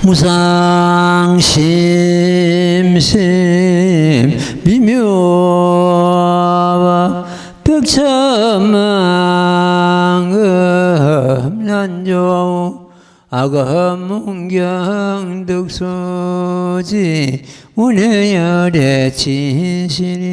무상심심 미묘와 벽천망음 난조 아검문경 득수지 운해열의 진실이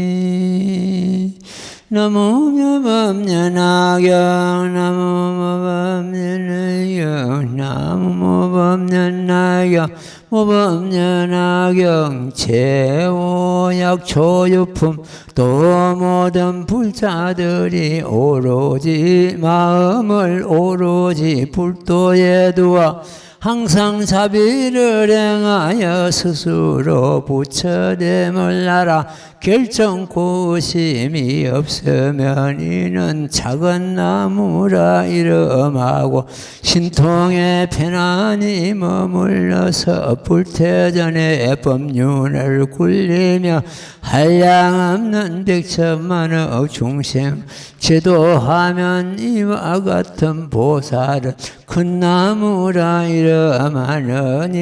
나무묘법년나경 나무모법년나경 나무모법년나경 모법년나경 제오약초유품 또 모든 불자들이 오로지 마음을 오로지 불도에 두어 항상 자비를 행하여 스스로 부처됨을 알아 결정고심이 없으면 이는 작은 나무라 이름하고 신통에 편안히 머물러서 불태전의 법륜을 굴리며 한량없는 백천만억 중생 제도하면 이와 같은 보살은 큰 나무라 이름하느니라.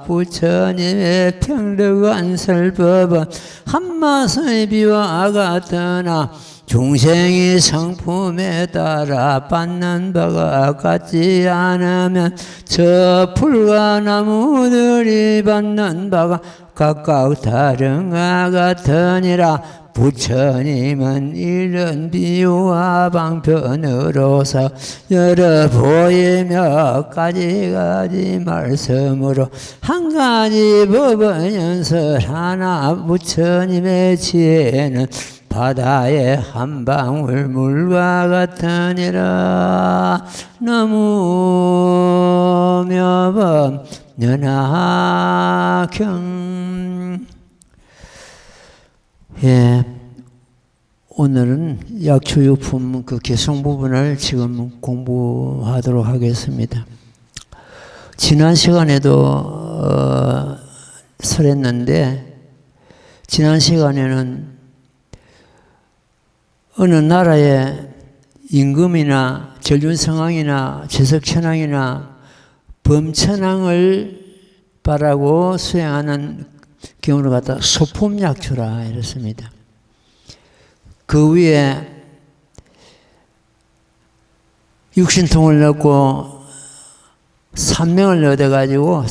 부처님의 평등한 설법은 한마의 비와 같으나 중생이 성품에 따라 받는 바가 같지 않으면 저 풀과 나무들이 받는 바가 각각 다른 것 같으니라. 부처님은 이런 비유와 방편으로서 여러 보이며 가지가지 말씀으로 한 가지 법을 연설하나 부처님의 지혜는 바다의 한 방울 물과 같으니라. 나무묘법 연하경. 예, 오늘은 약초유품 그 개성 부분을 지금 공부하도록 하겠습니다. 지난 시간에도 설했는데, 지난 시간에는 어느 나라의 임금이나 전륜성왕이나 제석천왕이나 범천왕을 바라고 수행하는 경우를 갖다 소품약초라 이랬습니다. 그 위에 육신통을 넣고 산명을 얻어가지고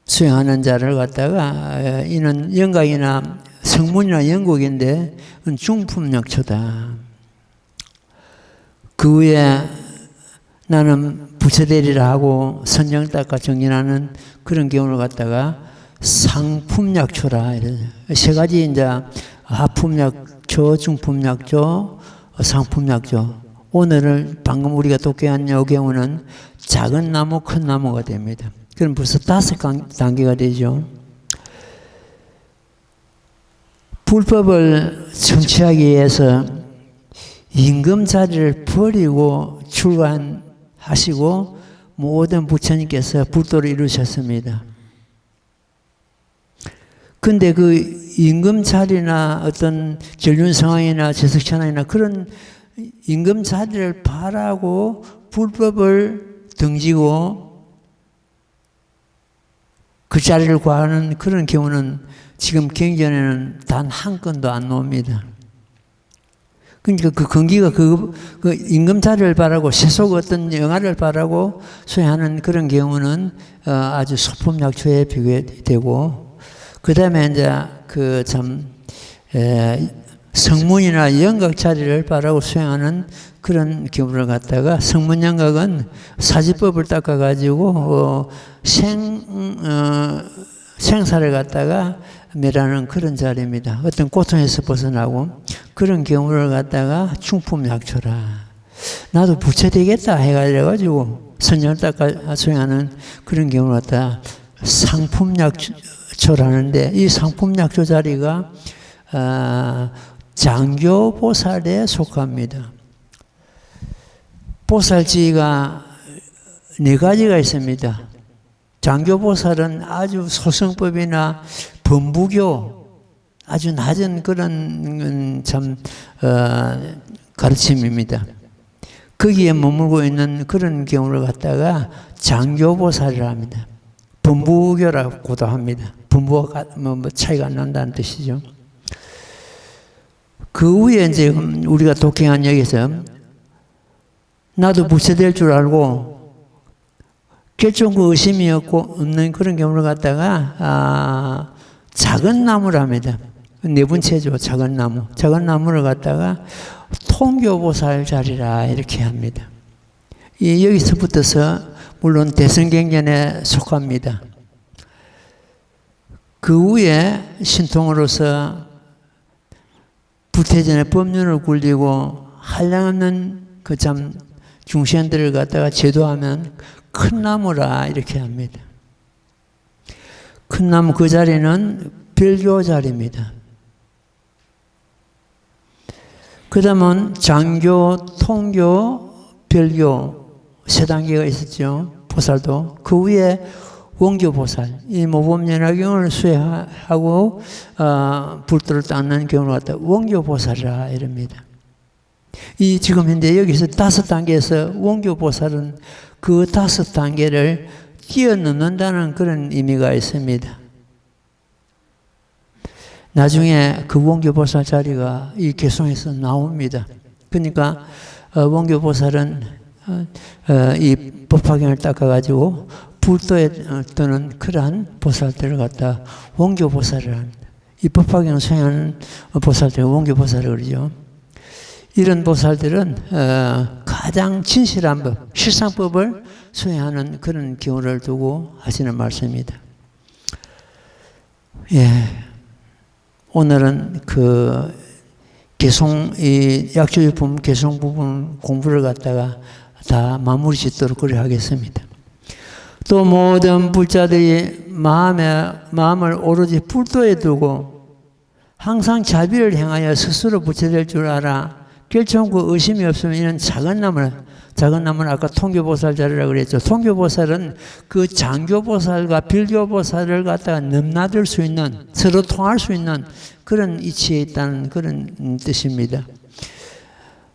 수행하는 자를 갖다가 이는 영각이나 성문이나 영국인데 중품약초다. 그 위에 나는 부처대리라 하고 선정 닦아 정진하는 그런 경우를 갖다가 상품약초라 이래요. 세 가지 이제 하품약초, 중품약초, 상품약초. 오늘은 방금 우리가 독해한 이 경우는 작은 나무, 큰 나무가 됩니다. 그럼 벌써 5단계가 되죠. 불법을 성취하기 위해서 임금 자리를 버리고 출가하시고 모든 부처님께서 불도를 이루셨습니다. 근데 그 임금 자리나 어떤 전륜성왕이나 제석천왕이나 그런 임금 자리를 바라고 불법을 등지고 그 자리를 구하는 그런 경우는 지금 경전에는 단 한 건도 안 나옵니다. 그러니까 그 근기가 그 임금 자리를 바라고 세속 어떤 영화를 바라고 수행하는 그런 경우는 아주 소품약초에 비교되고, 그 다음에 이제 그 성문이나 영각 자리를 바라고 수행하는 그런 경우를 갖다가 성문영각은 사지법을 닦아가지고 생사를 갖다가 멸하는 그런 자리입니다. 어떤 고통에서 벗어나고 그런 경우를 갖다가 충품약초라. 나도 부처 되겠다 해가지고 선정을 닦아 수행하는 그런 경우를 갖다가 상품약초라는데, 이 상품약초 자리가 장교보살에 속합니다. 보살지가 4가지가 있습니다. 장교보살은 아주 소승법이나 범부교 아주 낮은 그런 가르침입니다. 거기에 머물고 있는 그런 경우를 갖다가 장교보살이라 합니다. 범부교라고도 합니다. 범부와 차이가 안 난다는 뜻이죠. 그 후에 이제 우리가 독행한 여기서 나도 부처될 줄 알고 결정구 의심이 없는 그런 경우를 갖다가 작은 나무를 합니다. 네 번째죠. 작은 나무. 작은 나무를 갖다가 통교보살 자리라 이렇게 합니다. 여기서부터서 물론 대성경전에 속합니다. 그 후에 신통으로서 부태전의 법륜을 굴리고 한량없는 그 참 중생들을 갖다가 제도하면 큰 나무라 이렇게 합니다. 큰 나무 그 자리는 별교 자리입니다. 그 다음은 장교, 통교, 별교 세 단계가 있었죠. 보살도. 그 위에 원교보살, 이 모범연화경을 수행하고 불도를 닦는 경우를 갖다 원교보살이라 이럽니다. 이 지금 현재 여기서 5단계에서 원교보살은 그 5단계를 뛰어넘는다는 그런 의미가 있습니다. 나중에 그 원교보살 자리가 이 개성에서 나옵니다. 그러니까 원교보살은 이 법화경을 닦아가지고 불도에 뜨는 그러한 보살들을 갖다 원교보살을 합니다. 이 법화경을 수행하는 보살들을 원교보살을 그러죠. 이런 보살들은 가장 진실한 법, 실상법을 수행하는 그런 경우를 두고 하시는 말씀입니다. 예. 오늘은 그 개송, 이 약조유품 개송 부분 공부를 갖다가 다 마무리 짓도록 그래 하겠습니다. 또 모든 불자들이 마음을 오로지 불도에 두고 항상 자비를 행하여 스스로 부처될 줄 알아 결정코 의심이 없으면 이는 작은 나무는 아까 통교보살 자리라고 그랬죠. 통교보살은 그 장교보살과 별교보살을 갖다가 넘나들 수 있는, 서로 통할 수 있는 그런 이치에 있다는 그런 뜻입니다.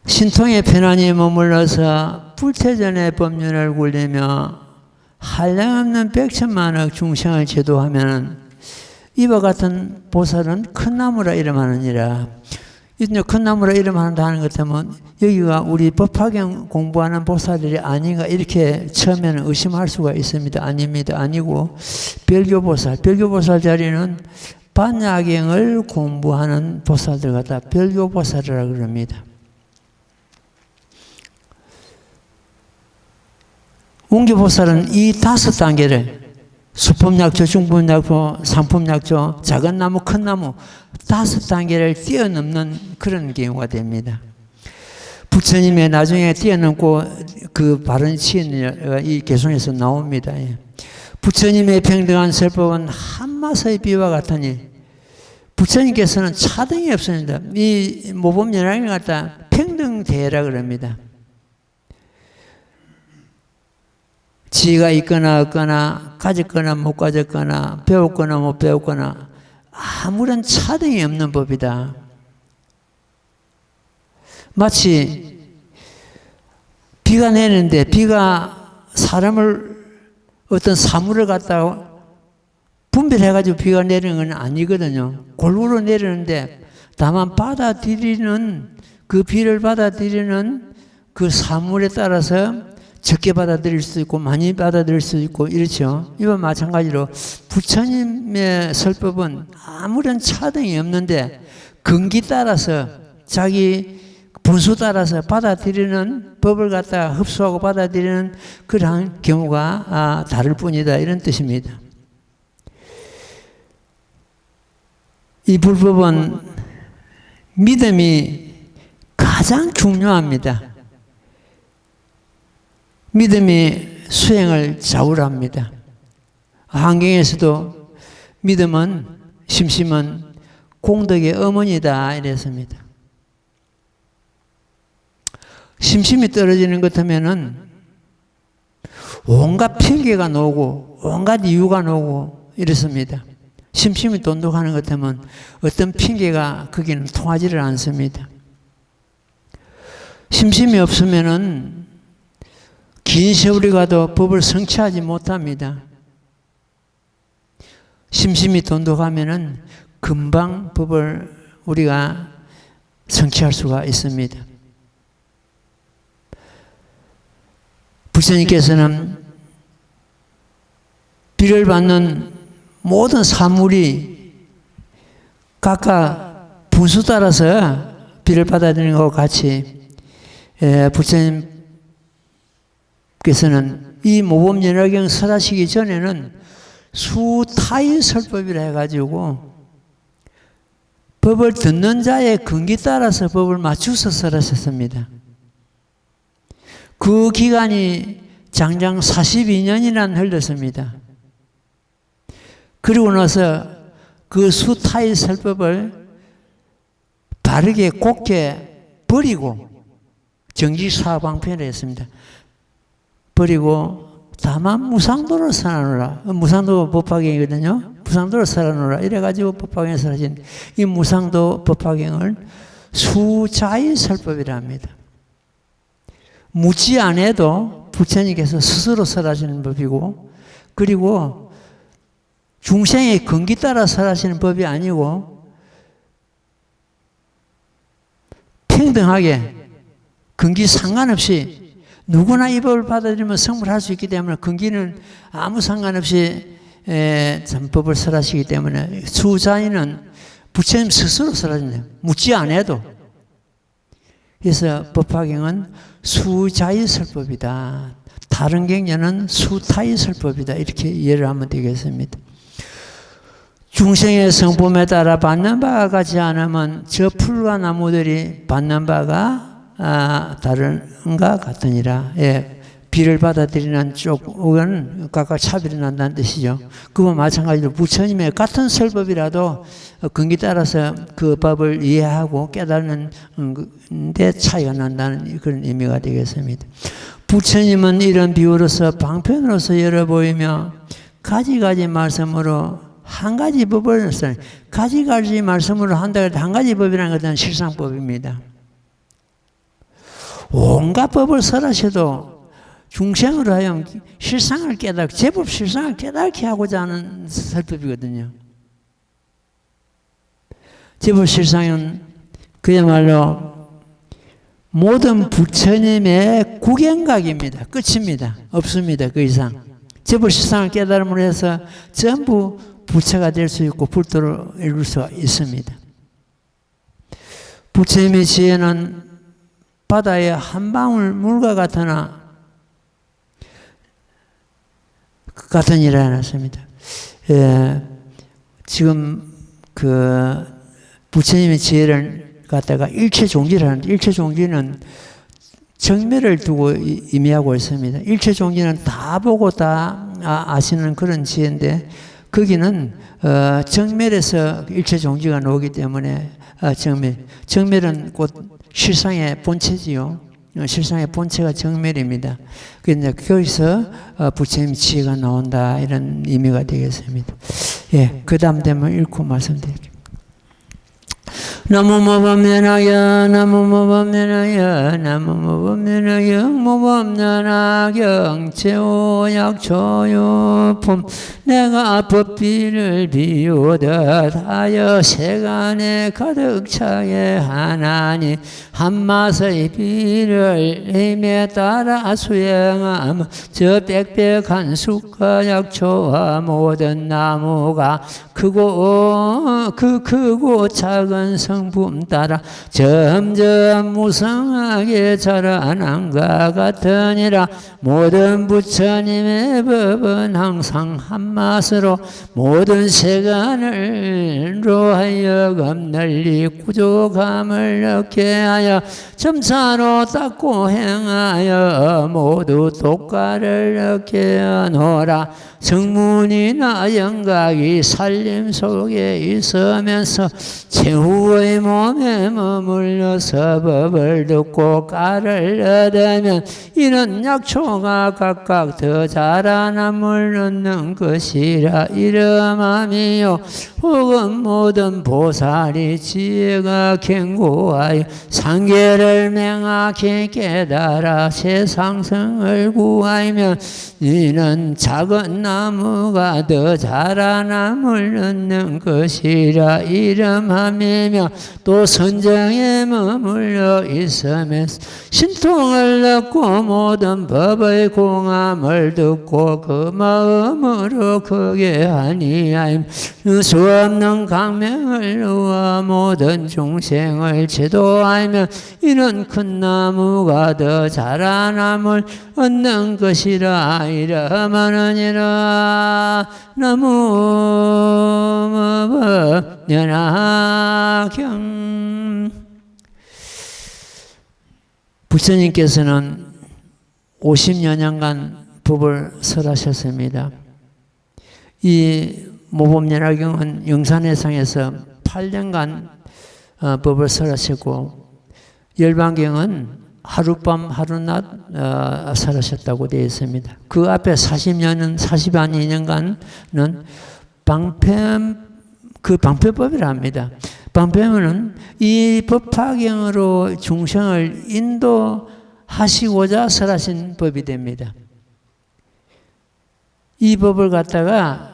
신통의 편안히 머물러서 불태전의 법륜을 굴리며 한량없는 백천만억 중생을 제도하면 이와 같은 보살은 큰 나무라 이름하느니라. 큰 나무라 이름한다 하는 것 때문에 여기가 우리 법화경 공부하는 보살들이 아닌가 이렇게 처음에는 의심할 수가 있습니다. 아닙니다. 아니고 별교보살 자리는 반야경을 공부하는 보살들 갖다 별교보살이라고 그럽니다. 원교보살은 이 5단계를 수법약조, 중법약조, 상법약조, 작은 나무, 큰 나무 5단계를 뛰어넘는 그런 경우가 됩니다. 부처님의 나중에 뛰어넘고 그 바른 치인이 이 개송에서 나옵니다. 부처님의 평등한 설법은 한마서의 비와 같으니 부처님께서는 차등이 없습니다. 이 모범연합을 갖다 평등대라 그럽니다. 지혜가 있거나 없거나 가졌거나 못 가졌거나 배웠거나 못 배웠거나 아무런 차등이 없는 법이다. 마치 비가 내리는데 비가 사람을 어떤 사물을 갖다가 분별해가지고 비가 내리는 건 아니거든요. 골고루 내리는데 다만 받아들이는 그 비를 받아들이는 그 사물에 따라서 적게 받아들일 수도 있고 많이 받아들일 수도 있고 이렇죠. 이와 마찬가지로 부처님의 설법은 아무런 차등이 없는데 근기 따라서 자기 분수 따라서 받아들이는 법을 갖다가 흡수하고 받아들이는 그러한 경우가 다를 뿐이다 이런 뜻입니다. 이 불법은 믿음이 가장 중요합니다. 믿음이 수행을 좌우합니다. 한경에서도 믿음은 심심은 공덕의 어머니다 이랬습니다. 심심이 떨어지는 것 하면은 온갖 필개가 나오고 온갖 이유가 나오고 이렇습니다. 심심이 돈독하는 것 하면 어떤 핑계가 거기는 통하지를 않습니다. 심심이 없으면은 긴 세월이 가도 법을 성취하지 못합니다. 심심히 돈독하면은 금방 법을 우리가 성취할 수가 있습니다. 부처님께서는 비를 받는 모든 사물이 각각 분수 따라서 비를 받아들이는 것과 같이 부처님께서는 이 모범연화경 설하시기 전에는 수타인설법이라 해가지고 법을 듣는 자의 근기 따라서 법을 맞추어서 설하셨습니다. 그 기간이 장장 42년이나 흘렀습니다. 그리고 나서 그 수타인설법을 바르게 곱게 버리고 정지사방편을 했습니다. 버리고 다만 무상도를 설하노라. 무상도 법화경이거든요. 무상도를 설하노라. 이래가지고 법화경을 설하신 이 무상도 법화경을 수자인설법이라 합니다. 묻지 않아도 부처님께서 스스로 설하시는 법이고, 그리고 중생의 근기 따라 설하시는 법이 아니고 평등하게 근기 상관없이 누구나 이 법을 받아들이면 성불할 수 있기 때문에 근기는 아무 상관없이 법을 설하시기 때문에 수자인은 부처님 스스로 설하신다. 묻지 않아도. 그래서 법화경은 수자인설법이다. 다른 경전은 수타인설법이다. 이렇게 이해를 하면 되겠습니다. 중생의 성품에 따라 받는 바가 같지 않으면 저 풀과 나무들이 받는 바가 다른가 같으니라. 예, 비를 받아들이는 쪽은 각각 차별이 난다는 뜻이죠. 그와 마찬가지로 부처님의 같은 설법이라도 근기 따라서 그 법을 이해하고 깨닫는 데 차이가 난다는 그런 의미가 되겠습니다. 부처님은 이런 비유로서 방편으로서 열어 보이며 가지가지 말씀으로 한 가지 법을 가지가지 말씀으로 한다 해도 한 가지 법이라는 것은 실상법입니다. 온갖 법을 설하셔도 중생으로 하여금 실상을 제법 실상을 깨닫게 하고자 하는 설법이거든요. 제법 실상은 그야말로 모든 부처님의 구경각입니다. 끝입니다. 없습니다. 그 이상. 제법 실상을 깨달음으로 해서 전부 부처가 될 수 있고 불도를 이룰 수가 있습니다. 부처님의 지혜는 바다의 한 방울 물과 같으니라 하셨습니다. 지금 그 부처님의 지혜를 갖다가 일체종지를 하는데, 일체종지는 정멸을 두고 의미하고 있습니다. 일체종지는 다 보고 다 아시는 그런 지혜인데, 거기는 정멸에서 일체종지가 나오기 때문에 정멸은 곧 실상의 본체지요. 실상의 본체가 정멸입니다. 그런데 거기서 부처님 지혜가 나온다, 이런 의미가 되겠습니다. 예, 그 다음 되면 읽고 말씀드릴게요. 나무모범면하여 나무모범면하여 나무모범면하여 모범면하경 제오약초유품 내가 법비를 비우듯 하여 세간에 가득 차게 하나니 한맛의 비를 힘에 따라 수행하며 저 빽빽한 숲과 약초와 모든 나무가 크고 작은 성품 따라 점점 무성하게 자라난과 같으니라. 모든 부처님의 법은 항상 한맛으로 모든 세간을로 하여금 널리 구족함을 얻게 하여 점차로 닦고 행하여 모두 독가를 얻게 하노라. 성문이나 영각이 살림 속에 있어 있으면서 최후의 몸에 머물러서 법을 듣고 까를 얻으면 이런 약초가 각각 더 자라남을 얻는 것이라 이름하미요. 혹은 모든 보살이 지혜가 견고하여 상계를 명확히 깨달아 세상성을 구하면 이는 작은 나무가 더 자라남을 얻는 것이라 이름하며 또 선정에 머물러 있으면서 신통을 얻고 모든 법의 공함을 듣고 그 마음으로 크게 아니하임 수 없는 강명을 놓아 모든 중생을 지도하며 이는 큰 나무가 더 자라남을 얻는 것이라 이름하느니라. 나무 연하경. 부처님께서는 50여 년간 법을 설하셨습니다. 이 모범연화경은 영산회상에서 8년간 법을 설하셨고 열반경은 하룻밤 하룻낮 설하셨다고 되어 있습니다. 그 앞에 42년간은 방편법이라 합니다. 방편은 이 법화경으로 중생을 인도하시고자 설하신 법이 됩니다. 이 법을 갖다가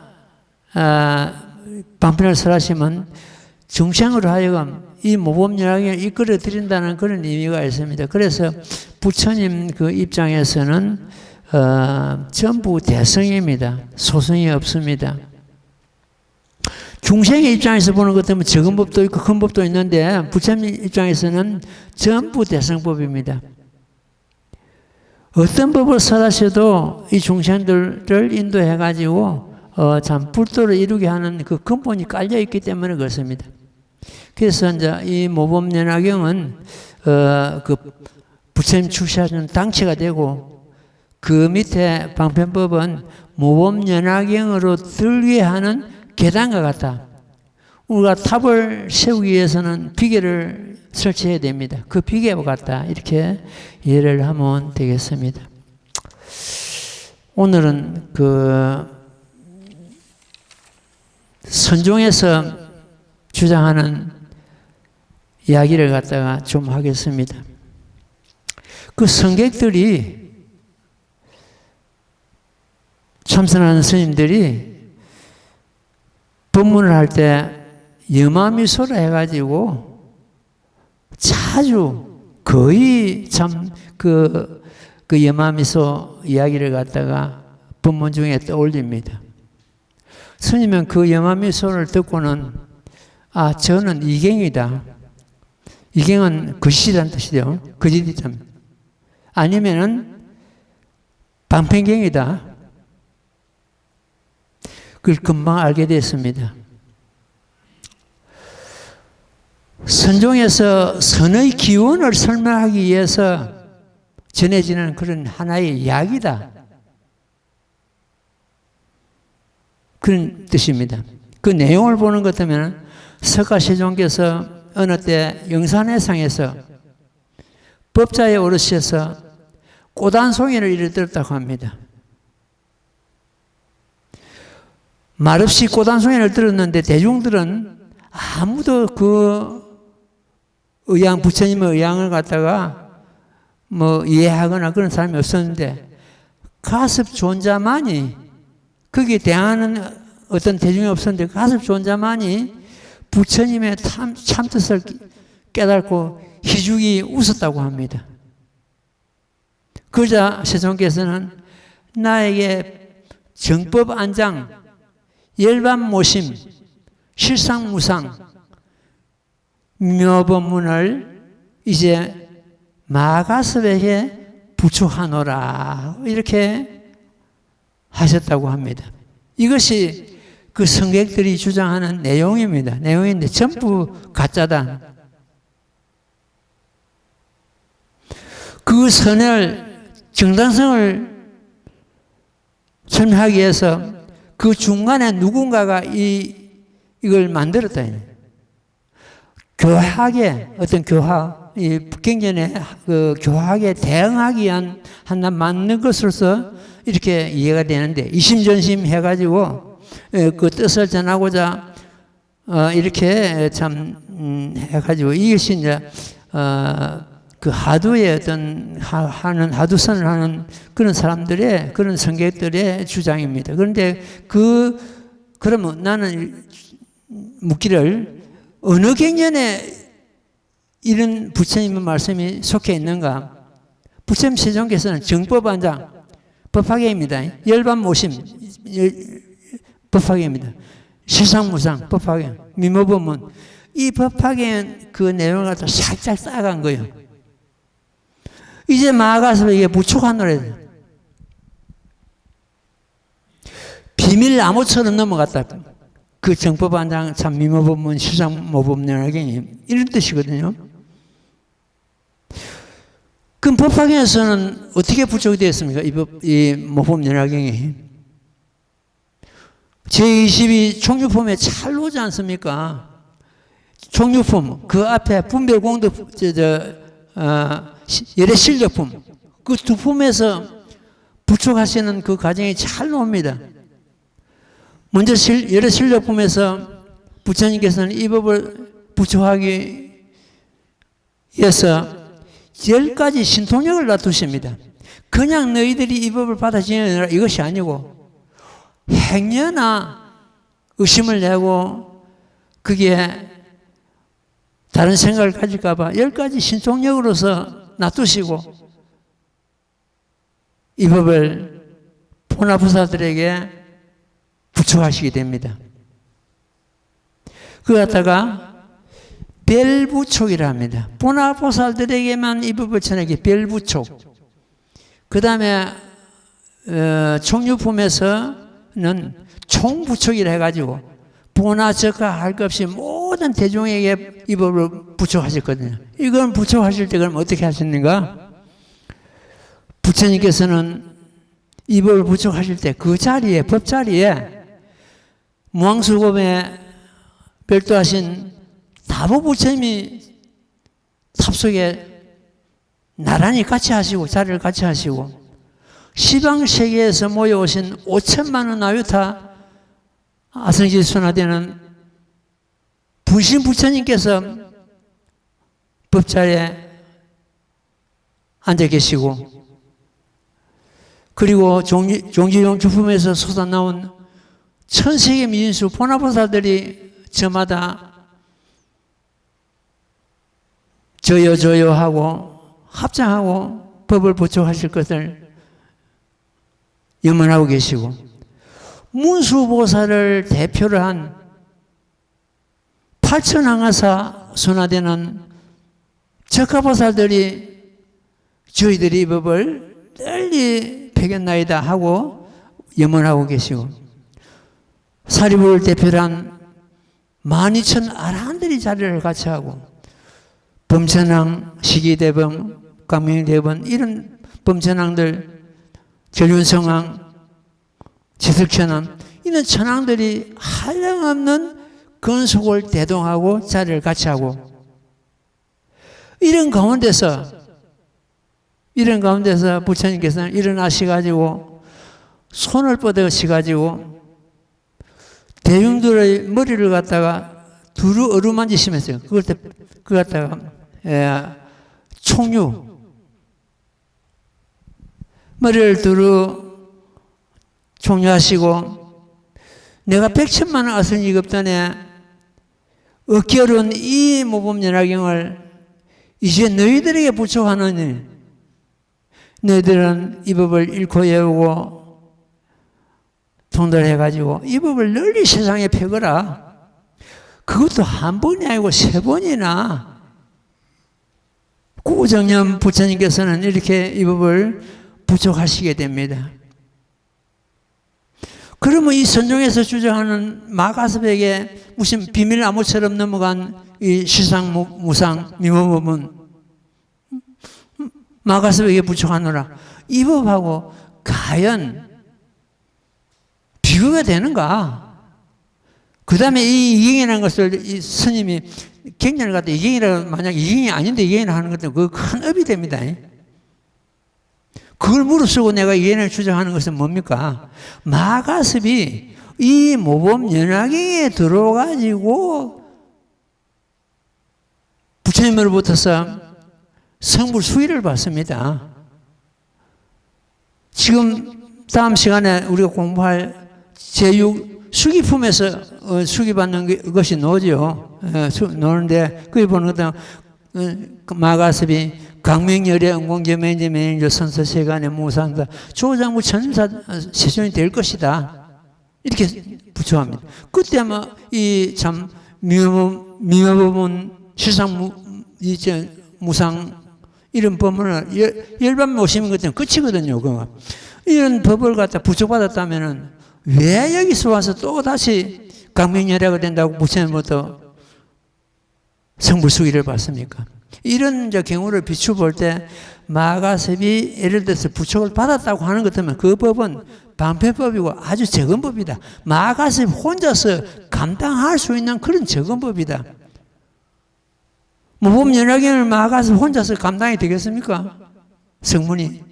방편을 설하시면 중생으로 하여금 이 모범연화경을 이끌어 드린다는 그런 의미가 있습니다. 그래서 부처님 그 입장에서는 전부 대성입니다. 소성이 없습니다. 중생의 입장에서 보는 것 때문에 적은 법도 있고 큰 법도 있는데 부처님 입장에서는 전부 대성법입니다. 어떤 법을 설하셔도 이 중생들을 인도해가지고 참 불도를 이루게 하는 그 근본이 깔려있기 때문에 그렇습니다. 그래서 이제 이 모범연화경은 그 부처님 출세하시는 당체가 되고 그 밑에 방편법은 모범연화경으로 들게 하는 계단과 같다. 우리가 탑을 세우기 위해서는 비계를 설치해야 됩니다. 그 비계와 같다. 이렇게 이해를 하면 되겠습니다. 오늘은 그 선종에서 주장하는 이야기를 갖다가 좀 하겠습니다. 그 성객들이 참선하는 스님들이 법문을 할 때 염화미소라 해가지고 자주 거의 참 그 염화미소 이야기를 갖다가 법문 중에 떠올립니다. 스님은 그 염화미소를 듣고는 저는 이갱이다. 이갱은 거짓이라는 뜻이죠. 거짓이다. 아니면은 방편갱이다. 그걸 금방 알게 됐습니다. 선종에서 선의 기원을 설명하기 위해서 전해지는 그런 하나의 이야기다. 그런 뜻입니다. 그 내용을 보는 것 같으면 석가시종께서 어느 때 영산회상에서 법자에 오르셔서 꼬단송이를 이르들었다고 합니다. 말없이 꼬단송이를 들었는데 대중들은 아무도 그 부처님의 의향을 갖다가 이해하거나 그런 사람이 없었는데 가섭 존자만이 거기에 대항하는 어떤 대중이 없었는데 가섭 존자만이 부처님의 참뜻을 깨닫고 희죽이 웃었다고 합니다. 그러자 세종께서는 나에게 정법 안장, 열반 모심, 실상무상, 묘법문을 이제 마가섭에게 부축하노라 이렇게 하셨다고 합니다. 이것이 그 성객들이 주장하는 내용입니다. 내용인데 전부 가짜다. 그 선을 정당성을 설명하기 위해서 그 중간에 누군가가 이 이걸 만들었다. 교학의 어떤 교학, 이 북경전의 그 교학에 대응하기 위한 하나 맞는 것으로서 이렇게 이해가 되는데, 이심전심 해가지고 그 뜻을 전하고자 이렇게 참 해가지고 이것이 이제 그 하두의 어떤 하두선을 하는 그런 사람들의 그런 성객들의 주장입니다. 그런데 그러면 나는 묻기를 어느 경전에 이런 부처님의 말씀이 속해 있는가? 부처님 세종께서는 정법안장 법화계입니다. 열반모심 법화계입니다. 실상무상 법화계, 미모법문, 이 법화계는 그 내용을 갖다 살짝 쌓아간 거예요. 이제 나아가서 이게 부촉하노래. 비밀 나무처럼 넘어갔다. 그 정법안장 참 미모법문 실상모법론하경이 이런 뜻이거든요. 그럼 법화경에서는 어떻게 부촉이 되었습니까? 이 모법론하경이 제22 총유품에 잘 나오지 않습니까? 총유품 그 앞에 분별공덕 열애실력품 그 두 품에서 부촉하시는 그 과정이 잘 나옵니다. 먼저 열애실력품에서 부처님께서는 이 법을 부촉하기 위해서 10가지 신통력을 놔두십니다. 그냥 너희들이 이 법을 받아들이느라 이것이 아니고 행여나 의심을 내고 그게 다른 생각을 가질까 봐 10가지 신통력으로서 놔두시고 이 법을 보나부사들에게 부촉하시게 됩니다. 그거 갖다가 별부촉이라 합니다. 보나보살들에게만 이 법을 전하기 별부촉. 그 다음에 총유품에서는 총부촉이라 해가지고 보나적화 할 것 없이 모든 대중에게 이 법을 부촉하셨거든요. 이건 부촉하실 때 그럼 어떻게 하셨는가? 부처님께서는 이 법을 부촉하실 때 그 자리에 법자리에 무왕수급에 별도하신 다보 부처님이 탑속에 나란히 같이 하시고 자리를 같이 하시고 시방세계에서 모여오신 5천만 원 아유타 아성지순화되는 분신 부처님께서 법자리에 앉아 계시고 그리고 종지용주품에서 솟아나온 천세계 미인수 보나보살들이 저마다 저요 하고 합장하고 법을 부촉하실 것을 염원하고 계시고 문수보살을 대표로 한 팔천항하사 순화되는 적하보살들이 저희들이 이 법을 널리 배겼나이다 하고 염원하고 계시고 사리부를 대표로 한 12,000 아라한들이 자리를 같이 하고 범천왕, 시기대범, 광명대범 이런 범천왕들, 전륜성왕, 지석천왕 이런 천왕들이 한량없는 건속을 대동하고 자리를 같이 하고 이런 가운데서 부처님께서는 일어나셔가지고 손을 뻗으셔가지고 대중들의 머리를 갖다가 두루 어루만지시면서요. 그걸 갖다가 총유 머리를 두루 총유하시고 내가 100천만 원 아선이급단에 얻기 어려운 이 모범연화경을 이제 너희들에게 부촉하느니 너희들은 이 법을 읽고 외우고 통달해가지고 이 법을 널리 세상에 펴거라. 그것도 한 번이 아니고 3번이나 구정년 부처님께서는 이렇게 이 법을 부촉하시게 됩니다. 그러면 이 선종에서 주장하는 마가섭에게 무슨 비밀 나무처럼 넘어간 이 시상 무상 미모법은 마가섭에게 부촉하노라. 이 법하고 과연 비교가 되는가? 그 다음에 이 이경이라는 것을 이 스님이 경전을 갖다 이경이라고, 만약 이경이 아닌데 이경이라 하는 것도 그 큰 업이 됩니다. 그걸 무릅쓰고 내가 이경을 주장하는 것은 뭡니까? 마가습이 이 모범 연화경에 들어가지고 부처님으로부터서 성불 수의를 받습니다. 지금 다음 시간에 우리가 공부할 제6 수기품에서 수기받는 것이 노죠. 노는데 거기 보는 것은 마가습이 강명열의 응공제명제 명조 선서세간의 무상사 조장부 천사 세존이 될 것이다. 이렇게 부처합니다. 그때 아마 이 참 미묘법은 실상 무상 이런 법문을 열반 모시는 것은 끝이거든요. 이런 법을 갖다 부처받았다면은 왜 여기서 와서 또 다시 강명열애가 된다고 부처님부터 성불수기를 받습니까? 이런 경우를 비추어 볼 때 마가섭이 예를 들어서 부척을 받았다고 하는 것 같으면 그 법은 방패법이고 아주 적은 법이다. 마가섭이 혼자서 감당할 수 있는 그런 적은 법이다. 모범연화경을 마가섭이 혼자서 감당이 되겠습니까? 성문이.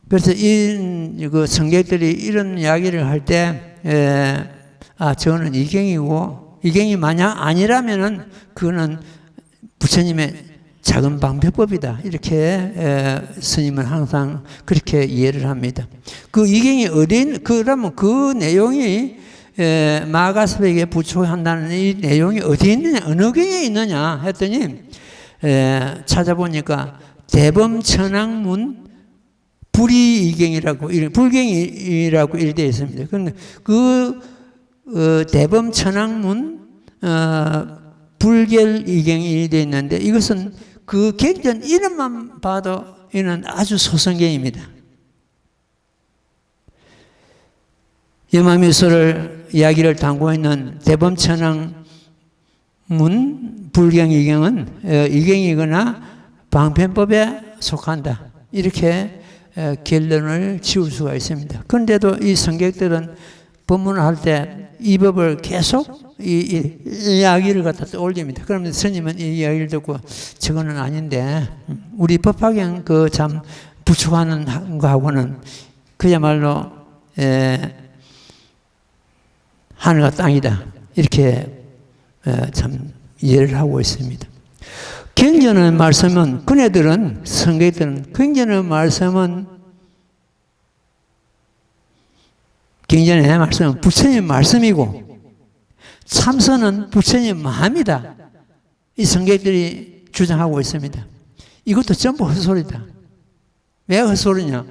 그래서 그 성객들이 이런 이야기를 할 때, 저거는 이경이고, 이경이 만약 아니라면은 그거는 부처님의 작은 방패법이다. 이렇게 스님은 항상 그렇게 이해를 합니다. 그 이경이 그러면 그 내용이 마가섭에게 부처한다는 이 내용이 어디 있느냐, 어느 경에 있느냐 했더니 찾아보니까 대범천왕문 불이경이라고, 불경이라고 이렇게 되어 있습니다. 그런데 대범천왕문 불결이경이 되어 있는데 이것은 그 경전 이름만 봐도 이는 아주 소성경입니다. 염화미소를 이야기를 담고 있는 대범천왕문 불경이경은 이경이거나 방편법에 속한다. 이렇게 결론을 지을 수가 있습니다. 그런데도 이 성객들은 법문을 할 때 이 법을 계속 이 이야기를 갖다 떠올립니다. 그러면 스님은 이 이야기를 듣고 저거는 아닌데 우리 법화경 그 참 부축하는 거하고는 그야말로 하늘과 땅이다. 이렇게 참 이해를 하고 있습니다. 경전의 말씀은 그네들은 성객들은 경전의 말씀은 경전의 말씀은 부처님 말씀이고 참선은 부처님 마음이다. 이 성객들이 주장하고 있습니다. 이것도 전부 헛소리다. 왜 헛소리냐?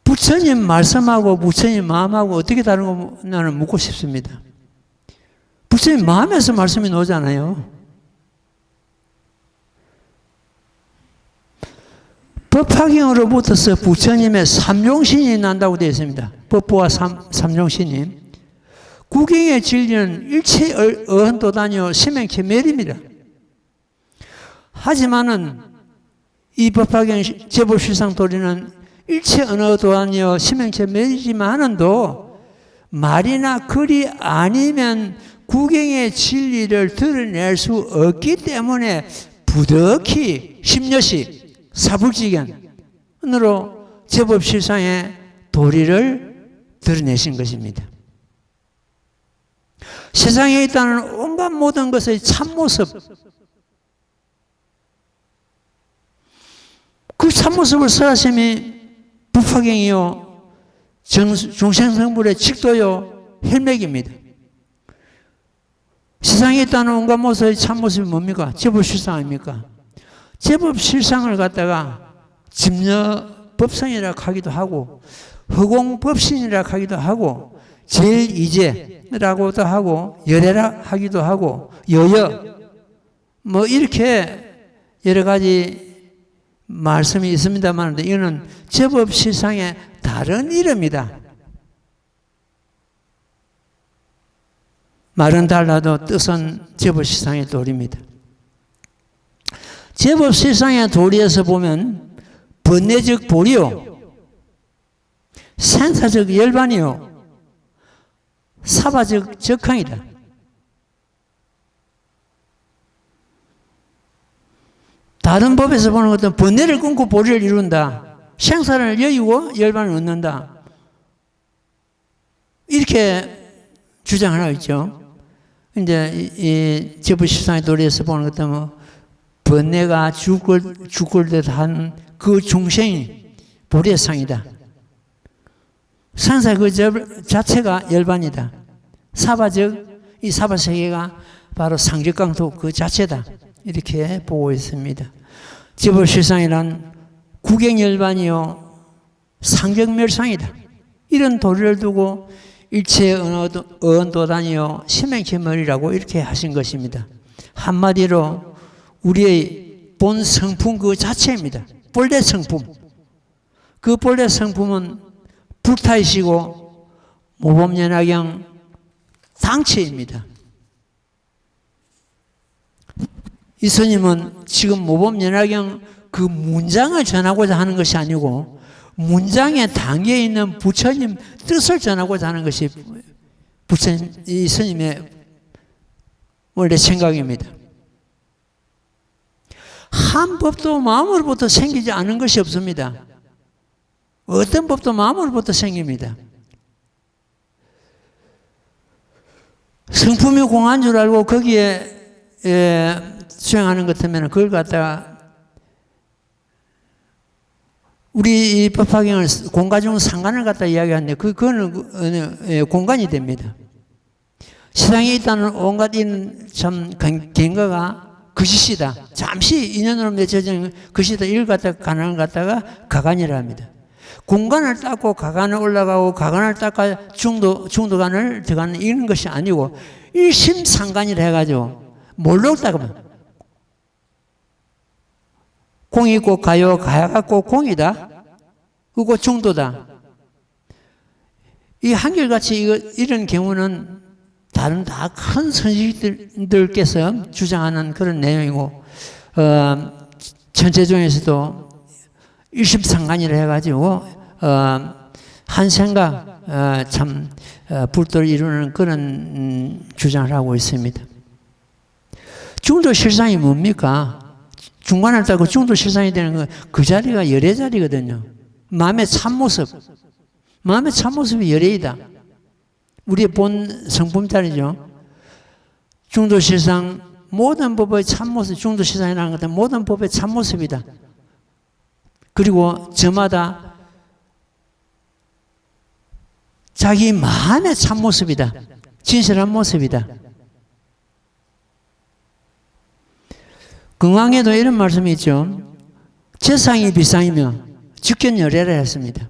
부처님 말씀하고 부처님 마음하고 어떻게 다른가 나는 묻고 싶습니다. 부처님 마음에서 말씀이 나오잖아요. 법화경으로부터서 부처님의 삼종신이 난다고 되어 있습니다. 법보와 삼종신이. 구경의 진리는 일체 어헌도다니요 심행체멸입니다. 하지만은 이 법화경 제법실상도리는 일체 언어도아니요 심행체멸이지만은도 말이나 글이 아니면 구경의 진리를 드러낼 수 없기 때문에 부득이 심려시 사불지견으로 제법실상의 도리를 드러내신 것입니다. 세상에 있다는 온갖 모든 것의 참모습, 그 참모습을 설하심이 법화경이요 중생성불의 직도요 혈맥입니다. 세상에 있다는 온갖 모습의 참모습이 뭡니까? 제법실상 아닙니까? 제법실상을 갖다가 집려법성이라고 하기도 하고 허공법신이라고 하기도 하고 제일이제라고도 하고 열애라 하기도 하고 여여 뭐 이렇게 여러 가지 말씀이 있습니다만 이거는 제법실상의 다른 이름이다. 말은 달라도 뜻은 제법실상의 도리입니다. 제법실상의 도리에서 보면 번뇌적 보리요 생사적 열반이요 사바적 적항이다. 다른 법에서 보는 것은 번뇌를 끊고 보리를 이룬다. 생사를 여의고 열반을 얻는다. 이렇게 주장을 하고 있죠. 이제 이 제부 14의 도리에서 보는 것도 뭐 번뇌가 죽을 듯 한 그 중생이 보리의 상이다. 생사 그 자체가 열반이다. 사바적 이 사바 세계가 바로 상적강도 그 자체다. 이렇게 보고 있습니다. 제법실상이란 구경열반이요 상적멸상이다. 이런 도리를 두고 일체 언도단이요 심행체멸이라고 이렇게 하신 것입니다. 한마디로 우리의 본 성품 그 자체입니다. 본래 성품. 그 본래 성품은 불타이시고 모범연화경 당체입니다. 이 스님은 지금 모범연화경 그 문장을 전하고자 하는 것이 아니고 문장에 담겨 있는 부처님 뜻을 전하고자 하는 것이 이 스님의 원래 생각입니다. 한 법도 마음으로부터 생기지 않은 것이 없습니다. 어떤 법도 마음으로부터 생깁니다. 성품이 공한 줄 알고 거기에 수행하는 것 같으면 그걸 갖다가 우리 이 법화경을 공가중 상관을 갖다 이야기하는데 그거는 공간이 됩니다. 세상에 있다는 온갖 참 경과가 거짓이다. 잠시 인연으로 맺혀진 거짓이다. 이걸 갖다가 가난을 갖다가 가관이라 합니다. 공간을 닦고 가관을 올라가고 가관을 닦아 중도간을 들어가는 이런 것이 아니고 일심상관이라 해가지고 뭘로 닦으면 공이 꼭 가요, 가야가 꼭 공이다. 그거 중도다. 이 한결같이 이런 경우는 다른 다 큰 선식들께서 주장하는 그런 내용이고, 천체중에서도 일심상관이라 해가지고, 한 생각, 참, 불도를 이루는 그런 주장을 하고 있습니다. 중도 실상이 뭡니까? 중간을 따고 중도 실상이 되는 건 그 자리가 열의 자리거든요. 마음의 참모습. 마음의 참모습이 열의이다. 우리의 본 성품 자리죠. 중도 실상, 모든 법의 참모습, 중도 실상이라는 것은 모든 법의 참모습이다. 그리고 저마다 자기 마음의 참모습이다. 진실한 모습이다. 금강에도 이런 말씀이 있죠. 제상이 비상이며 직견열애를 했습니다.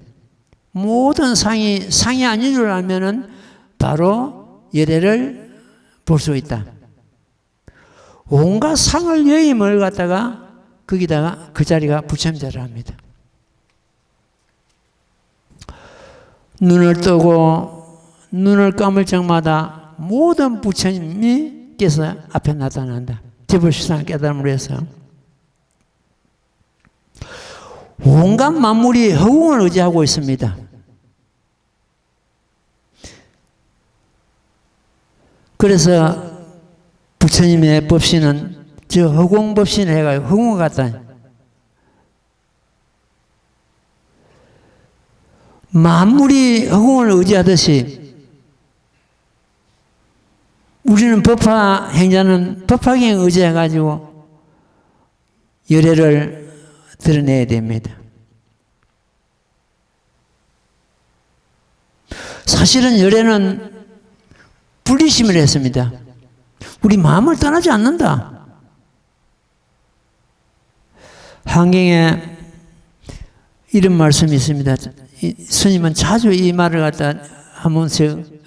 모든 상이 아닌 줄 알면은 바로 열애를 볼 수 있다. 온갖 상을 여임을 갖다가 거기다가 그 자리가 부처님자를 합니다. 눈을 뜨고 눈을 감을 적마다 모든 부처님께서 앞에 나타난다. 제법실상 깨달음으로 해서 온갖 만물이 허공을 의지하고 있습니다. 그래서 부처님의 법신은 저 허공법신을 해가지고 허공을 갖다 만물이 허공을 의지하듯이 우리는 법화 행자는 법화경에 의지해가지고 열애를 드러내야 됩니다. 사실은 열애는 분리심을 했습니다. 우리 마음을 떠나지 않는다. 한경에 이런 말씀이 있습니다. 스님은 자주 이 말을 갖다 한 번씩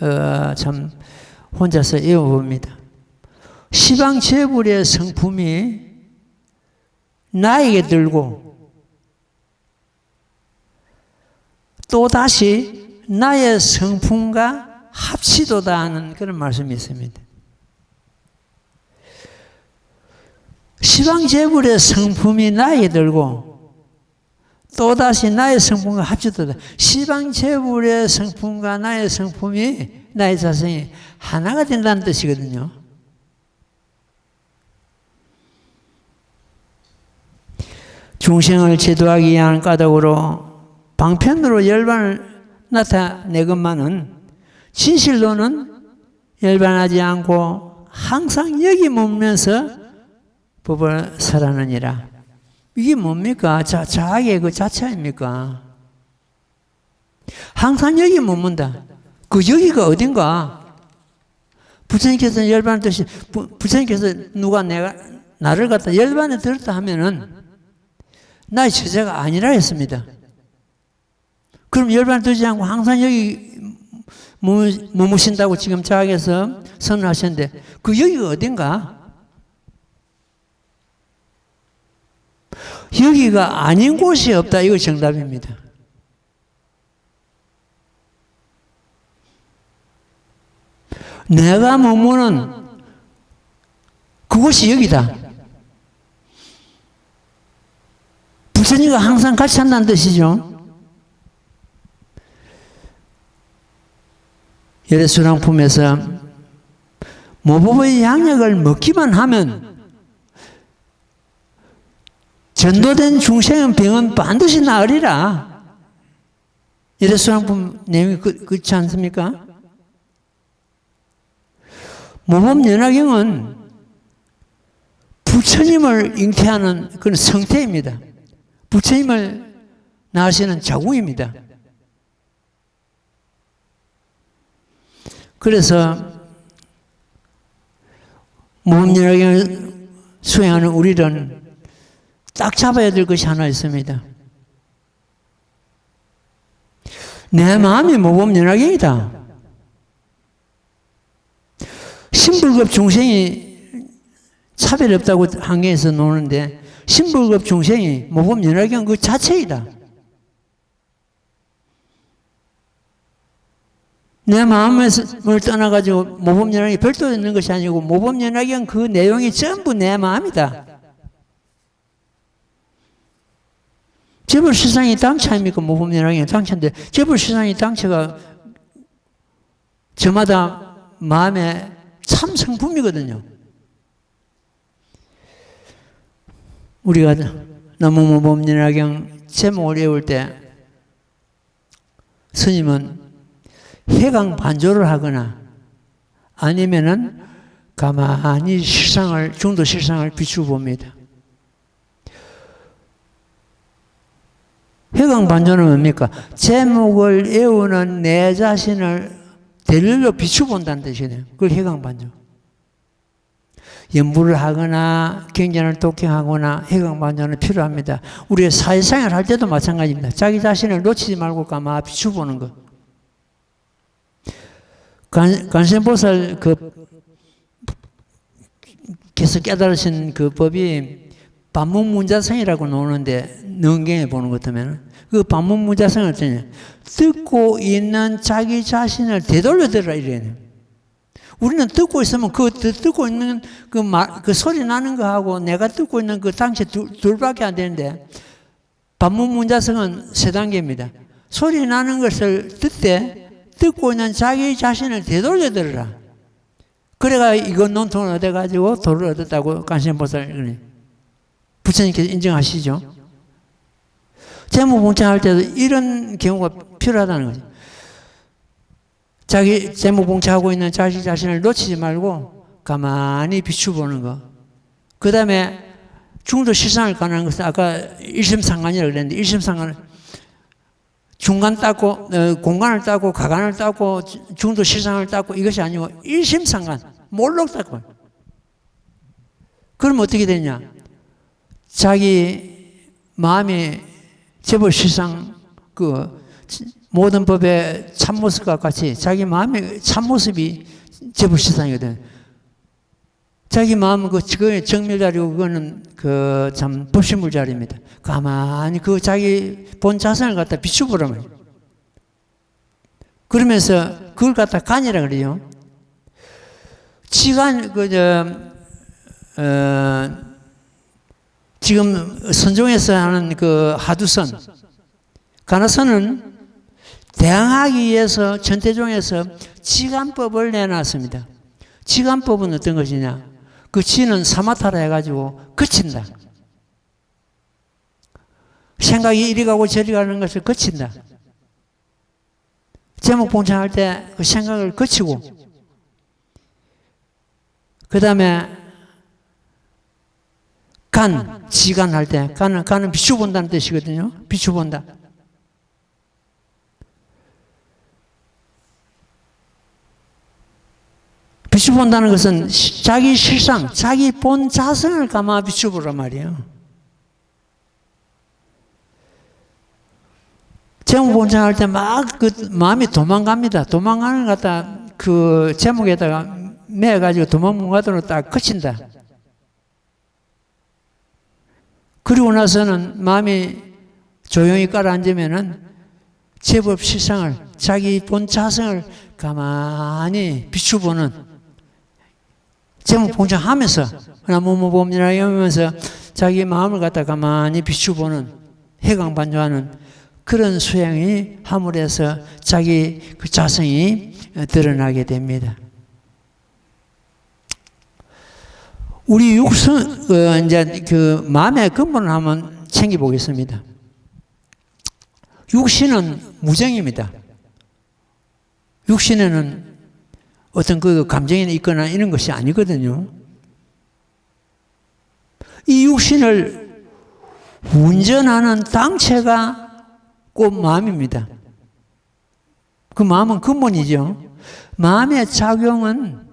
참 혼자서 외워봅니다. 시방제불의 성품이 나에게 들고 또다시 나의 성품과 합치도다 하는 그런 말씀이 있습니다. 시방제불의 성품이 나에게 들고 또다시 나의 성품과 합치도다. 시방제불의 성품과 나의 성품이 나의 자성이 하나가 된다는 뜻이거든요. 중생을 제도하기 위한 까닭으로 방편으로 열반을 나타내건만은 진실로는 열반하지 않고 항상 여기 머물면서 법을 설하느니라. 이게 뭡니까? 자학의 그 자체입니까? 항상 여기 머문다. 그 여기가 어딘가? 부처님께서 열반을 뜻이, 부처님께서 누가 나를 갖다 열반에 들었다 하면은 나의 제자가 아니라 했습니다. 그럼 열반을 들지 않고 항상 여기 머무신다고 지금 자학에서 선언하셨는데 그 여기가 어딘가? 여기가 아닌 곳이 없다. 이거 정답입니다. 내가 머무는 그곳이 여기다. 부처님과 항상 같이 한다는 뜻이죠. 열애수랑품에서 모법의 양약을 먹기만 하면 전도된 중생의 병은 반드시 나으리라. 열애수랑품 내용이 그렇지 않습니까? 모법연화경은 부처님을 잉태하는 그런 성태입니다. 부처님을 낳으시는 자궁입니다. 그래서 모법연화경을 수행하는 우리는 딱 잡아야 될 것이 하나 있습니다. 내 마음이 모법연화경이다. 신불급 중생이 차별 없다고 한계에서 노는데 신불급 중생이 모법연화경 그 자체이다. 내 마음을 떠나가지고 모법연화경이 별도로 있는 것이 아니고 모법연화경 그 내용이 전부 내 마음이다. 재벌시상이 당차입니까? 모법연화경이 당차인데 재벌시상이 당차가 저마다 마음에 참 성품이거든요. 우리가 남무모법연화경 제목을 외울 때 스님은 해강 반조를 하거나 아니면은 가만히 실상을, 중도 실상을 비추어 봅니다. 해강 반조는 뭡니까? 제목을 외우는 내 자신을 대를로 비추본다는 뜻이네요. 그걸 해강반조. 연부를 하거나 경전을 독행하거나 해강반조는 필요합니다. 우리가 사회생활 할 때도 마찬가지입니다. 자기 자신을 놓치지 말고 가만히 비추보는 것. 관세음보살 께서 깨달으신 그 법이 반문문자성이라고 나오는데 능경에 보는 것 같으면 그 반문문자성은 어떠냐? 듣고 있는 자기 자신을 되돌려 들으라 이래요. 우리는 듣고 있으면 그 듣고 있는 그 소리 나는 거하고 내가 듣고 있는 그 당시 둘밖에 안 되는데 반문문자성은 세 단계입니다. 소리 나는 것을 듣고 있는 자기 자신을 되돌려 들으라. 그래가 이건 논통을 얻어가지고 도를 얻었다고 관세음보살 부처님께서 인정하시죠. 재무봉창할 때도 이런 경우가 필요하다는 거죠. 자기 재무봉창하고 있는 자기 자신을 놓치지 말고 가만히 비추보는 거. 그 다음에 중도 실상을 가는 것은 아까 일심상관이라고 그랬는데 일심상관은 중간 닦고 공간을 닦고 가간을 닦고 중도 실상을 닦고 이것이 아니고 일심상관 몰록 닦고. 그럼 어떻게 되냐? 자기 마음이 제법 실상 그 모든 법의 참모습과 같이 자기 마음의 참모습이 제법 실상이거든. 자기 마음은 그거의 정밀자리고 그거는 그 참 법신물 자리입니다. 가만히 그 자기 본 자성을 갖다 비추보라면 그러면서 그걸 갖다 간이라 그래요. 지간 지금 선종에서 하는 그 하두선, 가나선은 대항하기 위해서 전태종에서 지간법을 내놨습니다. 지간법은 어떤 것이냐? 그 지는 사마타라 해가지고 그친다. 생각이 이리 가고 저리 가는 것을 그친다. 제목 봉창할 때 그 생각을 그치고, 그 다음에 지간할 때, 간은 비추본다는 뜻이거든요. 비추본다. 비추본다는 것은 자기 실상, 자기 본 자성을 감아 비추보란 말이에요. 제목 본창할 때 막 그 마음이 도망갑니다. 도망가는 것 갖다 그 제목에다가 매가지고 도망가도록 딱 그친다. 그리고 나서는 마음이 조용히 깔아앉으면은 제법 실상을, 자기 본 자성을 가만히 비추보는, 제목 봉창하면서 나무모 봅니다 이러면서 자기 마음을 갖다 가만히 비추보는, 해강반조하는 그런 수행이 함으로해서 자기 그 자성이 드러나게 됩니다. 우리 이제 그 마음의 근본을 한번 챙겨보겠습니다. 육신은 무정입니다. 육신에는 어떤 그 감정이 있거나 이런 것이 아니거든요. 이 육신을 운전하는 당체가 꼭 마음입니다. 그 마음은 근본이죠. 마음의 작용은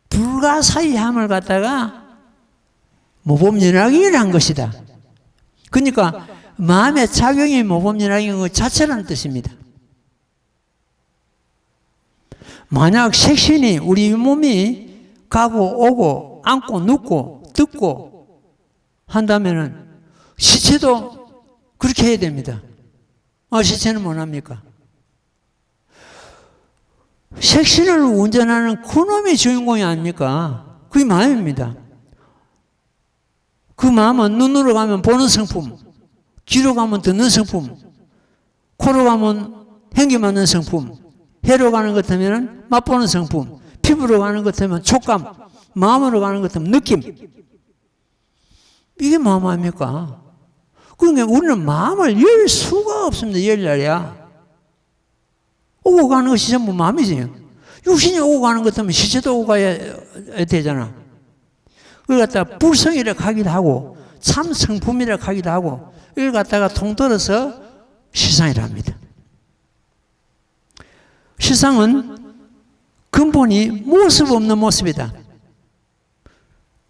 불가사의함을 갖다가 모범연락이란 것이다. 그러니까 마음의 작용이 모범연락인 것 자체라는 뜻입니다. 만약 색신이 우리 몸이 가고 오고 앉고 눕고 듣고 한다면은 시체도 그렇게 해야 됩니다. 시체는 못 합니까? 색신을 운전하는 그놈이 주인공이 아닙니까? 그게 마음입니다. 그 마음은 눈으로 가면 보는 성품, 귀로 가면 듣는 성품, 코로 가면 향기 맡는 성품, 혀로 가는 것 같으면 맛보는 성품, 피부로 가는 것 같으면 촉감, 마음으로 가는 것 같으면 느낌. 이게 마음 아닙니까? 그러니까 우리는 마음을 열 수가 없습니다. 열려야. 오고 가는 것이 전부 마음이지. 육신이 오고 가는 것 같으면 시체도 오고 가야 되잖아. 그걸 갖다가 불성이라 하기도 하고 참 성품이라 하기도 하고 이걸 갖다가 통틀어서 실상이라 합니다. 실상은 근본이 모습 없는 모습이다.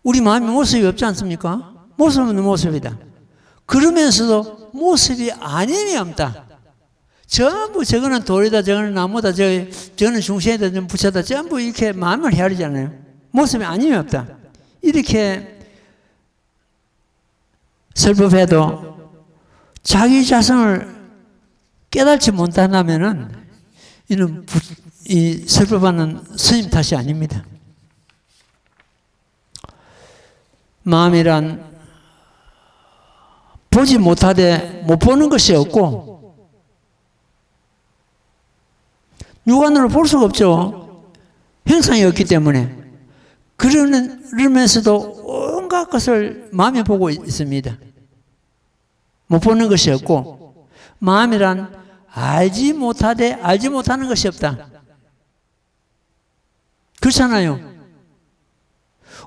우리 마음이 모습이 없지 않습니까? 모습 없는 모습이다. 그러면서도 모습이 아님이 없다. 전부 저거는 돌이다, 저거는 나무다, 저거는 중생이다, 저거는 부처다, 전부 이렇게 마음을 헤아리잖아요. 모습이 아님이 없다. 이렇게 설법해도 자기 자성을 깨닫지 못한다면은 이는 이 설법하는 스님 탓이 아닙니다. 마음이란 보지 못하되 못 보는 것이 없고 육안으로 볼 수가 없죠. 형상이 없기 때문에. 그러면서도 온갖 것을 마음이 보고 있습니다. 못 보는 것이 없고 마음이란 알지 못하되 알지 못하는 것이 없다. 그렇잖아요.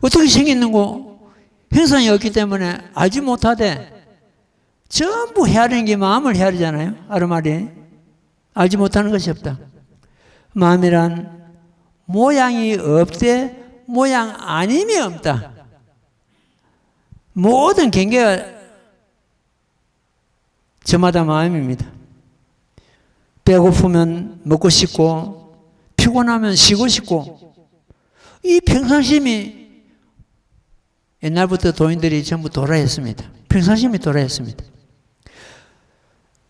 어떻게 생겼는고 형상이 없기 때문에 알지 못하되 전부 헤아리는 게 마음을 헤아리잖아요. 아르말이. 알지 못하는 것이 없다. 마음이란 모양이 없되 모양 아님이 없다. 모든 경계가 저마다 마음입니다. 배고프면 먹고 싶고 피곤하면 쉬고 싶고 이 평상심이 옛날부터 도인들이 전부 도라했습니다. 평상심이 도라했습니다.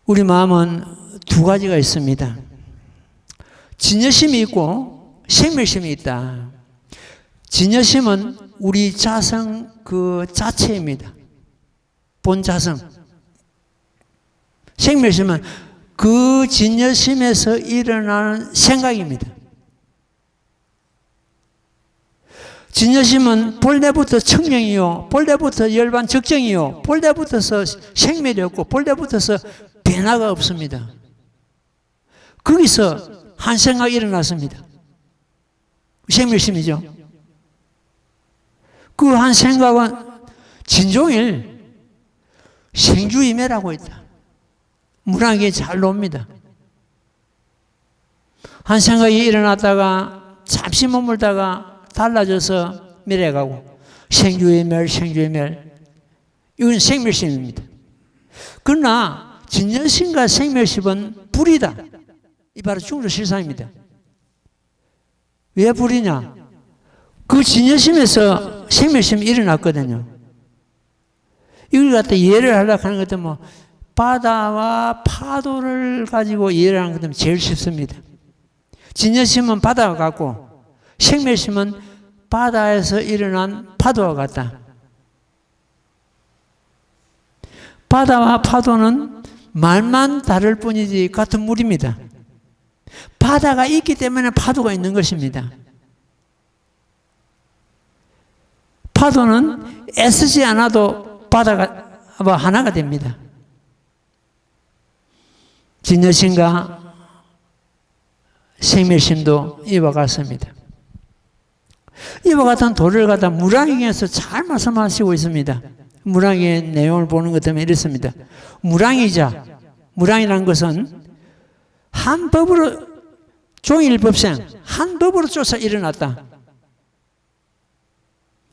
우리 마음은 두 가지가 있습니다. 진여심이 있고 생멸심이 있다. 진여심은 우리 자성 그 자체입니다. 본 자성. 생멸심은 그 그 진여심에서 일어나는 생각입니다. 진여심은 본래부터 청량이요, 본래부터 열반 적정이요, 본래부터서 생멸이 없고 본래부터서 변화가 없습니다. 거기서 한 생각이 일어났습니다. 생멸심이죠. 그 한 생각은 진종일 생주임해라고 있다. 문학에 잘 놉니다. 한 생각이 일어났다가 잠시 머물다가 달라져서 멸해가고 생주의 멸, 생주의 멸. 이건 생멸심입니다. 그러나 진여심과 생멸심은 불이다. 이 바로 중조 실상입니다. 왜 불이냐? 그 진여심에서 생멸심이 일어났거든요. 이걸 갖다 예를 하려고 하는 것도 뭐 바다와 파도를 가지고 이해를 하는 것은 제일 쉽습니다. 진여심은 바다와 같고 생멸심은 바다에서 일어난 파도와 같다. 바다와 파도는 말만 다를 뿐이지 같은 물입니다. 바다가 있기 때문에 파도가 있는 것입니다. 파도는 애쓰지 않아도 바다가 하나가 됩니다. 진여심과 생멸심도 이와 같습니다. 이와 같은 도리를 갖다 무랑이에서 잘 말씀하시고 있습니다. 무랑이의 내용을 보는 것 때문에 이렇습니다. 무랑이라는 것은 한 법으로 종일법생, 한 법으로 쫓아 일어났다.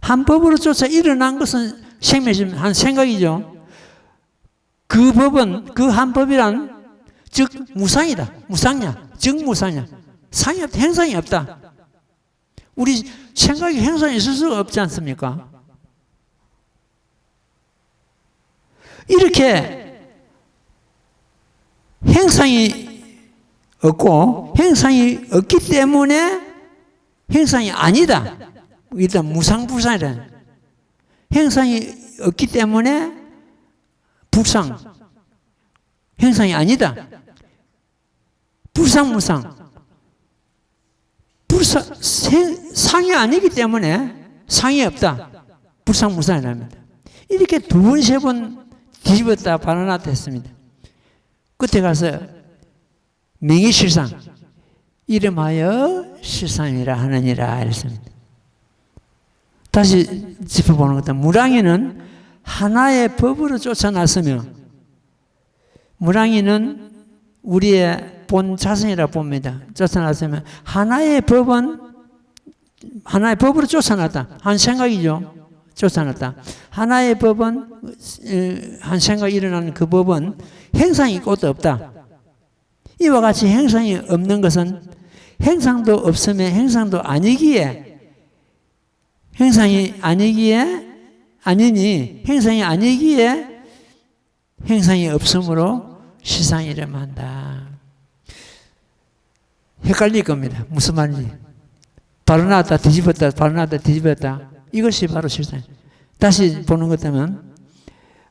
한 법으로 쫓아 일어난 것은 생멸심, 한 생각이죠. 그 법은, 그 한 법이란 즉 무상이다. 무상냐, 즉 무상냐. 상이 없다, 행상이 없다. 우리 생각이 행상이 있을 수가 없지 않습니까? 이렇게 행상이 없고 행상이 없기 때문에 행상이 아니다. 일단 무상불상이라. 행상이 없기 때문에 불상, 행상이 아니다. 불상무상. 상이 아니기 때문에 상이 없다. 불상무상이랍니다. 이렇게 두 번, 세 번 뒤집었다 반환하다 했습니다. 끝에 가서 명의실상, 이름하여 실상이라 하느니라 했습니다. 다시 짚어보는 것은 무랑이는 하나의 법으로 쫓아났으며 무랑이는 우리의 본 자성이라 봅니다. 쫓아났으면 하나의 법으로 쫓아났다. 한 생각이죠. 쫓아났다. 하나의 법은 한 생각이 일어나는 그 법은 행상이 있고도 없다. 이와 같이 행상이 없는 것은 행상도 없으면 행상도 아니기에 행상이 아니기에 행상이 없으므로 실상이라고 한다. 헷갈릴 겁니다. 무슨 말인지. 바로 나왔다 뒤집었다 바로 나왔다 뒤집었다. 이것이 바로 실상. 다시 보는 것 때문에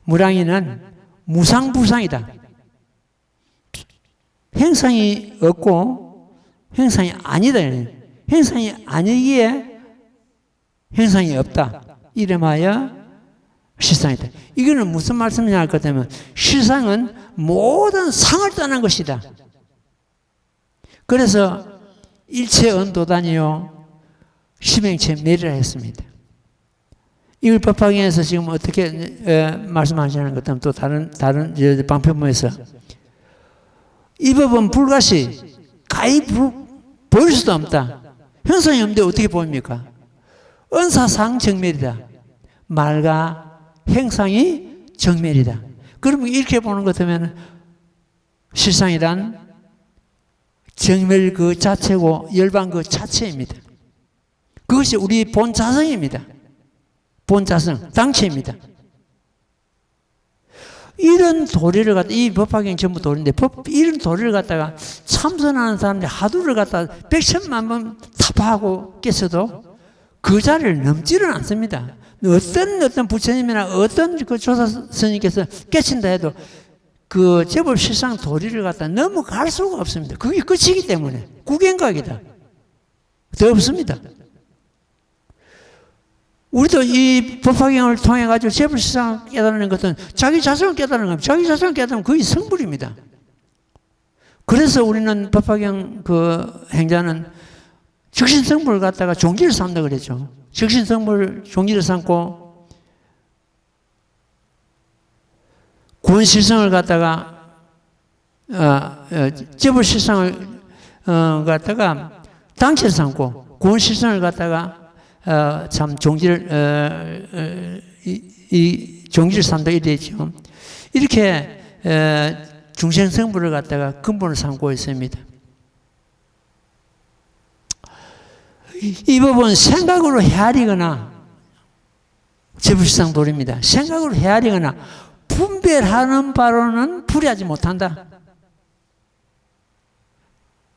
무랑이는 무상불상이다. 행상이 없고 행상이 아니다. 행상이 아니기에 행상이 없다. 이름하여 실상이다. 이거는 무슨 말씀이냐 할 것 때문에 실상은 모든 상을 떠난 것이다. 그래서 일체 언도단이요 심행체 멸이라 했습니다. 이걸 법화경에서 지금 어떻게 말씀하시는 것 때문에 또 다른 방편문에서 이 법은 불가시 가히 보일 수도 없다. 형상이 없는데 어떻게 보입니까? 은사상 정멸이다. 말과 행상이 정멸이다. 그러면 이렇게 보는 것 같으면 실상이란 정멸 그 자체고 열반 그 자체입니다. 그것이 우리 본 자성입니다. 본 자성, 당체입니다. 이런 도리를 갖다, 이 법화경 전부 도리인데, 이런 도리를 갖다가 참선하는 사람들이 하루를 갖다 100천만 번 타파하고 깼어도 그 자리를 넘지는 않습니다. 어떤 부처님이나 어떤 그 조사 스님께서 깨친다 해도 그 제법 실상 도리를 갖다 넘어갈 수가 없습니다. 그게 끝이기 때문에. 구경각이다. 더 없습니다. 우리도 이 법화경을 통해 가지고 제법 실상을 깨달는 것은 자기 자성을 깨달는 겁니다. 자기 자성을 깨달으면 거의 성불입니다. 그래서 우리는 법화경 그 행자는 적신성불을 갖다가 종기를 삼다 그랬죠. 적신성불 종기를 삼고 구원실성을 갖다가 제법 실상을 갖다가 당체를 삼고 구원실성을 갖다가 참 종기를 이 종기를 삼다 이래 있죠. 이렇게 중생성불을 갖다가 근본을 삼고 있습니다. 이 법은 생각으로 헤아리거나 제불실상 도리입니다. 생각으로 헤아리거나 분별하는 바로는 불이하지 못한다.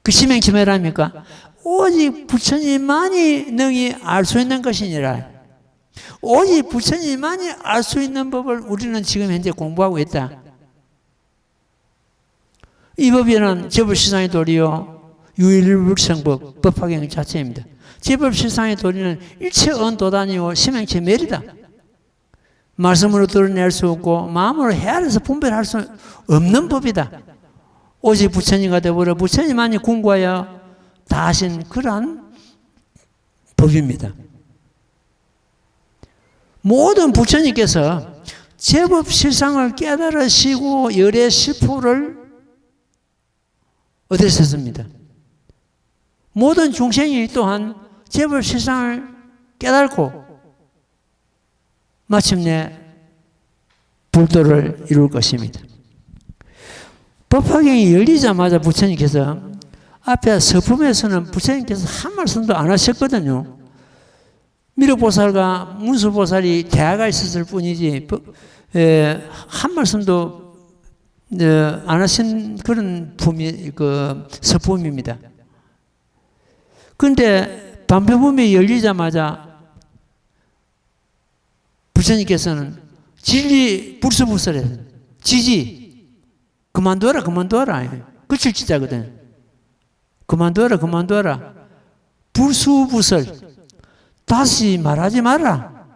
그 심행치매랍니까? 오직 부처님만이 능히 알 수 있는 것이니라. 오직 부처님만이 알 수 있는 법을 우리는 지금 현재 공부하고 있다. 이 법에는 제불실상의 도리요 유일불성법 법화경 자체입니다. 제불실상의 도리는 일체 언도단이요 심행체 멸이다. 말씀으로 드러낼 수 없고 마음으로 헤아려서 분별할 수 없는 법이다. 오직 부처님과 더불어 부처님만이 궁구하여 다 하신 그러한 법입니다. 모든 부처님께서 제법 실상을 깨달으시고 열의 실포를 얻으셨습니다. 모든 중생이 또한 제법 실상을 깨달고 마침내 불도를 이룰 것입니다. 법화경이 열리자마자 부처님께서 앞에 서품에서는 부처님께서 한 말씀도 안 하셨거든요. 미륵보살과 문수보살이 대화가 있었을 뿐이지 한 말씀도 안 하신 그런 서품입니다. 그런데 반표품이 열리자마자 부처님께서는 진리 불수불설에서 지지 그만둬라 끝을 짓자거든. 그만둬라 불수불설 다시 말하지 마라.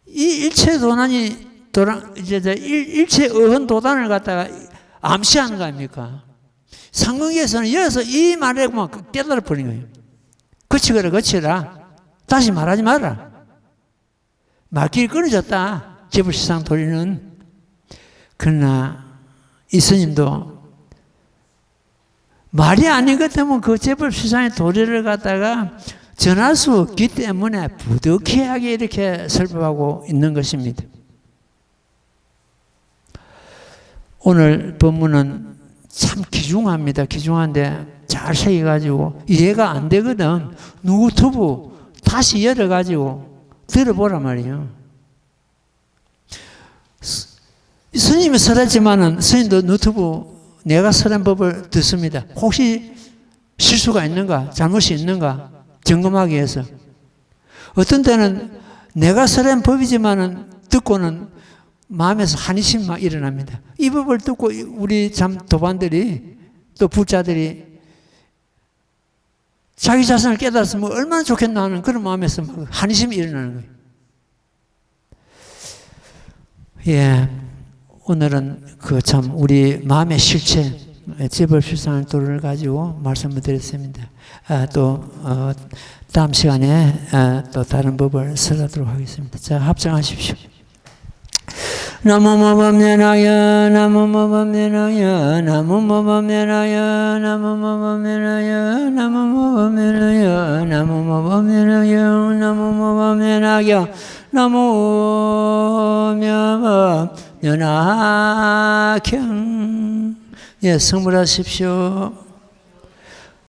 이 일체 도난이 일체 어헌 도단을 갖다가 암시하는 거 아닙니까? 상경에서는 여기서 이 말에만 깨달아 버린 거예요. 거치라 다시 말하지 마라. 말길이 끊어졌다. 제불실상 도리는. 그러나 이 스님도 말이 아닌 것 때문에 그 제불실상의 도리를 갖다가 전할 수 없기 때문에 부득이하게 이렇게 설법하고 있는 것입니다. 오늘 본문은 참 귀중합니다. 귀중한데 잘 새겨가지고 이해가 안 되거든. 누구 유튜브 다시 열어가지고 들어보란 말이에요. 스님이 설했지만은 스님도 유튜브 내가 설한 법을 듣습니다. 혹시 실수가 있는가, 잘못이 있는가 점검하기 위해서. 어떤 때는 내가 설한 법이지만은 듣고는 마음에서 한이심 막 일어납니다. 이 법을 듣고 우리 참 도반들이 또 불자들이 자기 자신을 깨달았으면 얼마나 좋겠나 하는 그런 마음에서 막 한이심이 일어나는 거예요. 예, 오늘은 그 참 우리 마음의 실체, 제불실상의 도를 가지고 말씀을 드렸습니다. 또 다음 시간에 또 다른 법을 설하도록 하겠습니다. 자, 합장하십시오. 나무모범면하여 나무모범면하여 나무모범면하여 나무모범면하여 나무모범면하여 나무모범면하여 나무모범면하여 나무모범면하경. 예, 성불하십시오.